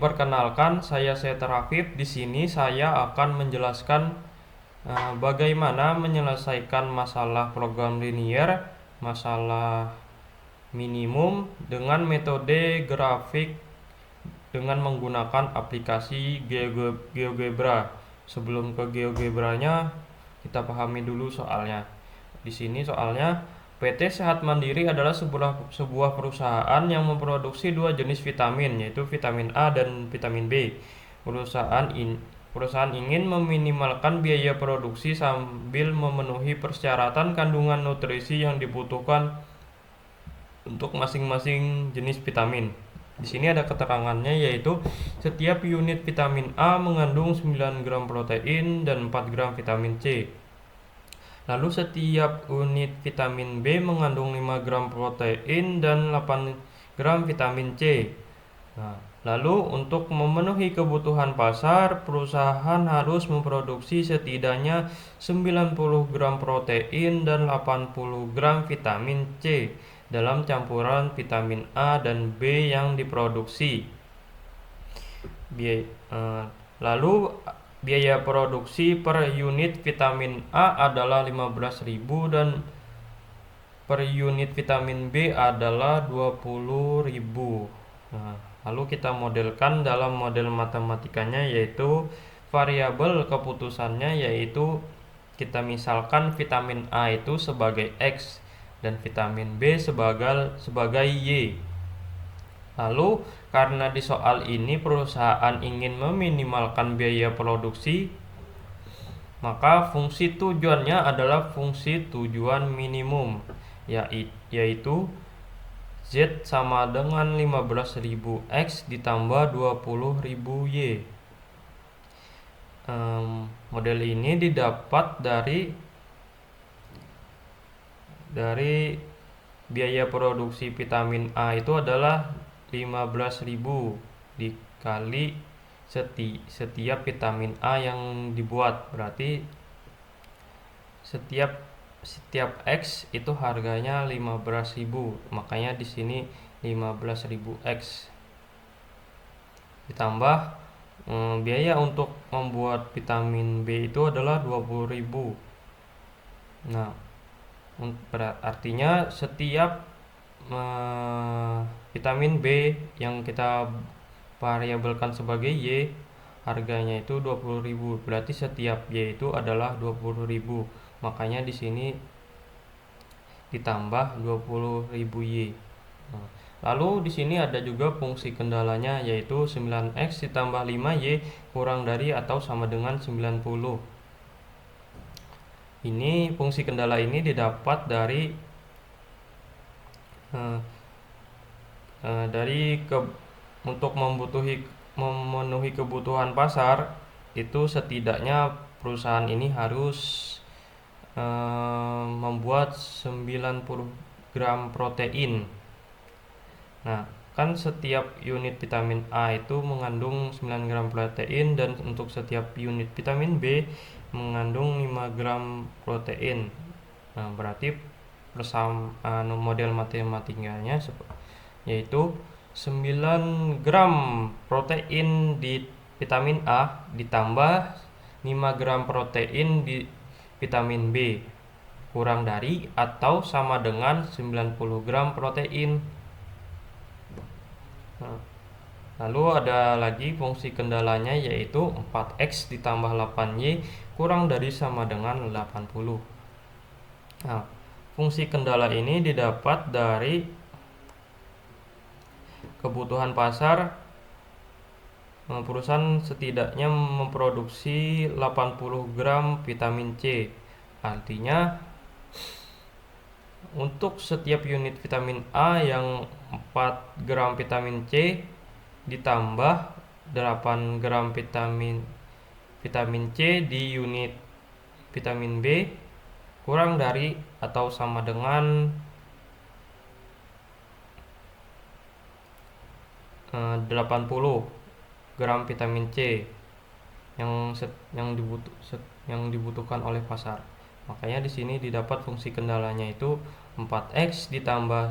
perkenalkan, saya Seter Afif. Di sini saya akan menjelaskan bagaimana menyelesaikan masalah program linear, masalah minimum dengan metode grafik dengan menggunakan aplikasi GeoGebra. Sebelum ke GeoGebranya, kita pahami dulu soalnya. Di sini soalnya PT Sehat Mandiri adalah sebuah perusahaan yang memproduksi dua jenis vitamin, yaitu vitamin A dan vitamin B. Perusahaan ingin meminimalkan biaya produksi sambil memenuhi persyaratan kandungan nutrisi yang dibutuhkan untuk masing-masing jenis vitamin. Di sini ada keterangannya, yaitu setiap unit vitamin A mengandung 9 gram protein dan 4 gram vitamin C. Lalu setiap unit vitamin B mengandung 5 gram protein dan 8 gram vitamin C. Nah, lalu untuk memenuhi kebutuhan pasar, perusahaan harus memproduksi setidaknya 90 gram protein dan 80 gram vitamin C dalam campuran vitamin A dan B yang diproduksi. Lalu biaya produksi per unit vitamin A adalah 15.000 dan per unit vitamin B adalah 20.000. Nah, lalu kita modelkan dalam model matematikanya, yaitu variabel keputusannya, yaitu kita misalkan vitamin A itu sebagai X dan vitamin B sebagai Y. Lalu karena di soal ini perusahaan ingin meminimalkan biaya produksi, maka fungsi tujuannya adalah fungsi tujuan minimum, yaitu Z sama dengan 15.000 X ditambah 20.000 Y. Model ini didapat dari biaya produksi vitamin A itu adalah 15.000 dikali setiap vitamin A yang dibuat. Berarti setiap X itu harganya 15.000. Makanya di sini 15.000 X. Ditambah biaya untuk membuat vitamin B itu adalah 20.000. Nah, artinya setiap vitamin B yang kita variabelkan sebagai Y, harganya itu 20.000. Berarti setiap Y itu adalah 20.000. Makanya di sini ditambah 20.000 Y. Nah, lalu di sini ada juga fungsi kendalanya, yaitu 9X ditambah 5Y kurang dari atau sama dengan 90. Ini fungsi kendala ini didapat untuk memenuhi kebutuhan pasar itu setidaknya perusahaan ini harus membuat 90 gram protein. Nah, kan setiap unit vitamin A itu mengandung 9 gram protein, dan untuk setiap unit vitamin B mengandung 5 gram protein. Nah, berarti model matematikanya yaitu 9 gram protein di vitamin A ditambah 5 gram protein di vitamin B kurang dari atau sama dengan 90 gram protein. Nah, lalu ada lagi fungsi kendalanya, yaitu 4X ditambah 8Y kurang dari sama dengan 80. Nah, fungsi kendala ini didapat dari kebutuhan pasar. Perusahaan setidaknya memproduksi 80 gram vitamin C. Artinya untuk setiap unit vitamin A yang 4 gram vitamin C ditambah 8 gram vitamin C di unit vitamin B kurang dari atau sama dengan 80 gram vitamin C yang dibutuhkan oleh pasar. Makanya di sini didapat fungsi kendalanya itu 4X ditambah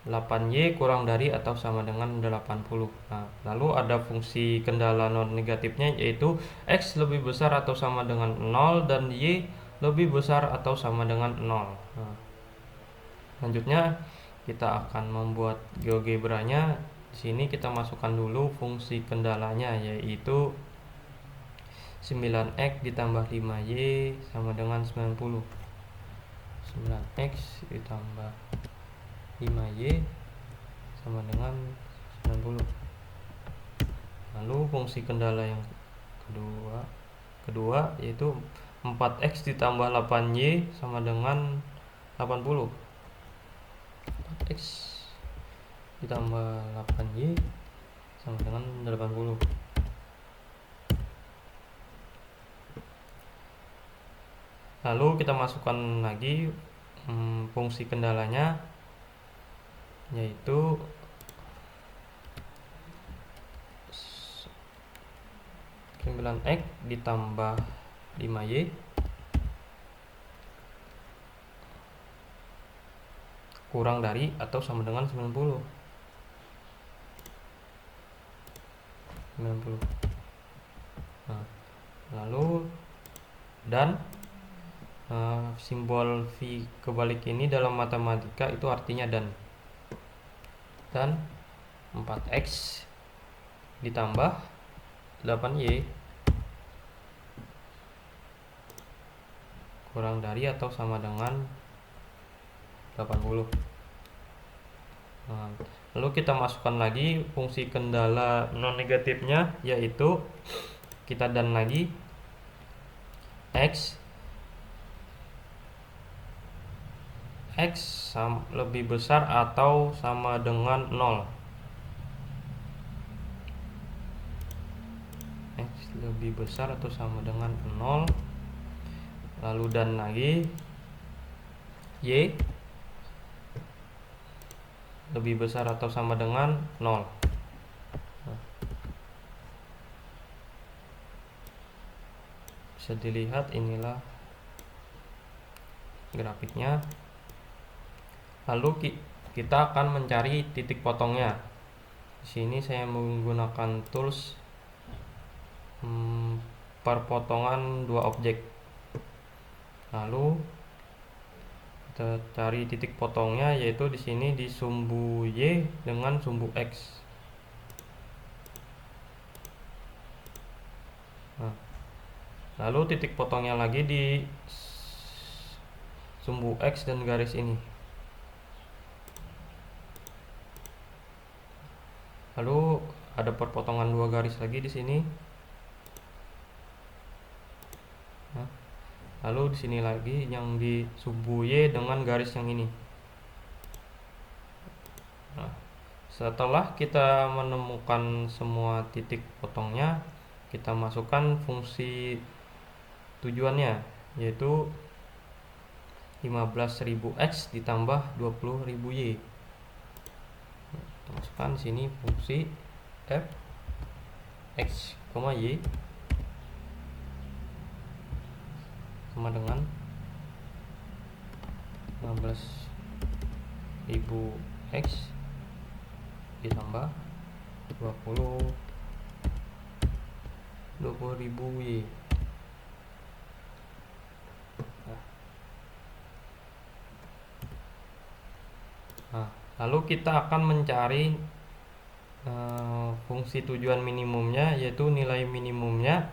8Y kurang dari atau sama dengan 80. Nah, lalu ada fungsi kendala non negatifnya, yaitu X lebih besar atau sama dengan 0 dan Y lebih besar atau sama dengan 0. Nah, selanjutnya kita akan membuat GeoGebra-nya. Di sini kita masukkan dulu fungsi kendalanya, yaitu 9X ditambah 5Y sama dengan 90. 9X ditambah 5Y sama dengan 90. Lalu fungsi kendala yang kedua yaitu 4X ditambah 8Y sama dengan 80. 4X ditambah 8Y sama dengan 80. Lalu kita masukkan lagi fungsi kendalanya, yaitu 9X ditambah 5Y kurang dari atau sama dengan 90. Nah, lalu dan simbol V kebalik ini dalam matematika itu artinya dan 4X ditambah 8Y kurang dari atau sama dengan 80. Nah, lalu kita masukkan lagi fungsi kendala non negatifnya, yaitu kita dan lagi X lebih besar atau sama dengan 0. X lebih besar atau sama dengan 0. Lalu dan lagi Y lebih besar atau sama dengan 0. Bisa dilihat, inilah grafiknya. Lalu kita akan mencari titik potongnya. Di sini saya menggunakan tools perpotongan dua objek. Lalu kita cari titik potongnya, yaitu di sini di sumbu Y dengan sumbu X. Nah, lalu titik potongnya lagi di sumbu X dan garis ini. Lalu ada perpotongan dua garis lagi di sini. Nah, lalu di sini lagi yang di sumbu Y dengan garis yang ini. Nah, setelah kita menemukan semua titik potongnya, kita masukkan fungsi tujuannya, yaitu 15.000X ditambah 20.000Y. Kita masukkan di sini fungsi f X, Y sama dengan 15.000X ditambah 20.000Y. Nah, lalu kita akan mencari fungsi tujuan minimumnya, yaitu nilai minimumnya.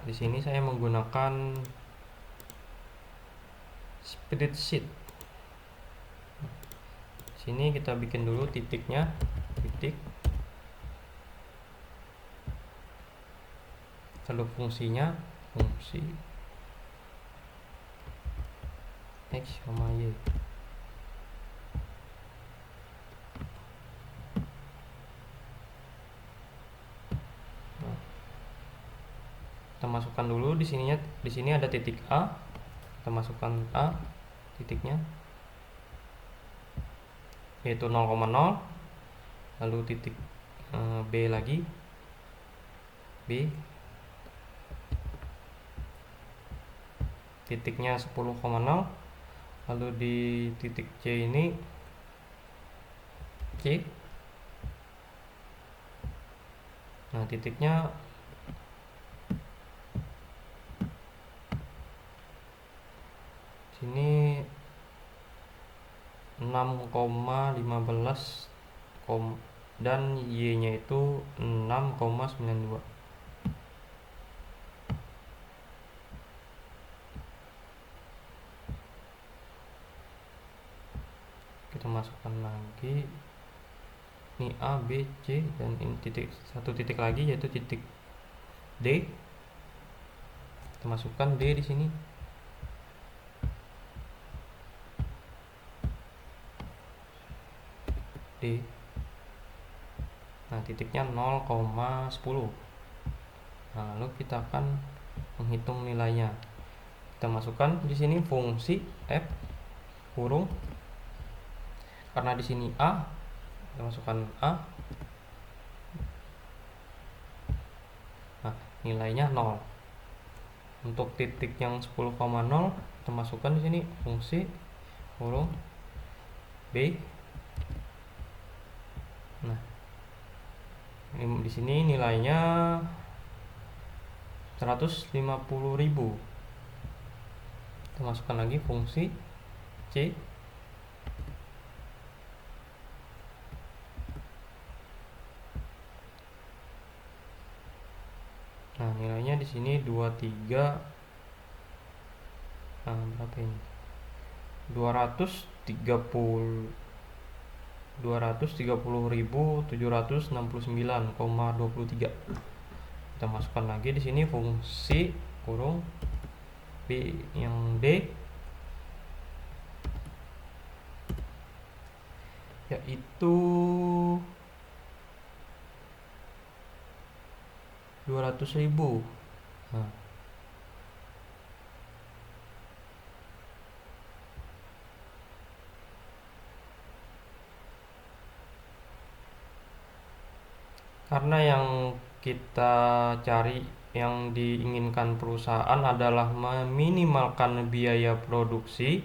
Di sini saya menggunakan spreadsheet. Sini kita bikin dulu titiknya, lalu fungsinya, fungsi X, Y. Kita masukkan dulu di sini ada titik A. Kita masukkan A titiknya, yaitu 0,0. Lalu titik B lagi, B titiknya 10,0. Lalu di titik C ini C. Nah, titiknya sini 6,15 dan Y-nya itu 6,92. Kita masukkan lagi ini A, B, C, dan ini satu titik lagi yaitu titik D. Kita masukkan D di sini. D. Nah, titiknya 0,10. Nah, lalu kita akan menghitung nilainya. Kita masukkan di sini fungsi f kurung, karena di sini A, kita masukkan A. Nah, nilainya 0. Untuk titik yang 10,0 kita masukkan di sini fungsi kurung B. Nah, di sini nilainya 150.000. Kita masukkan lagi fungsi C. Nah, nilainya di sini 23. Nah, berapa ini? 230.769,23. Kita masukkan lagi di sini fungsi kurung B yang D, yaitu 200.000. Nah, karena yang kita cari, yang diinginkan perusahaan adalah meminimalkan biaya produksi,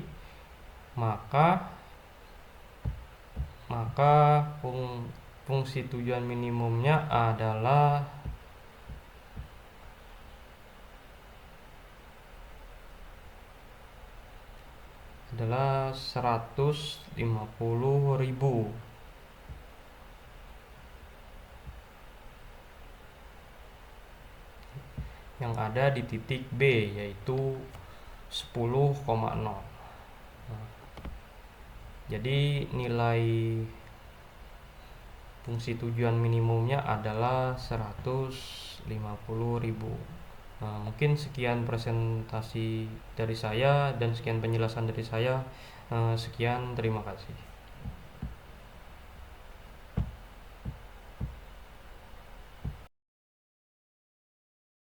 maka fungsi tujuan minimumnya adalah adalah 150.000 yang ada di titik B, yaitu 10,0. Jadi nilai fungsi tujuan minimumnya adalah 150.000. Nah, mungkin sekian presentasi dari saya dan sekian penjelasan dari saya. Sekian, terima kasih.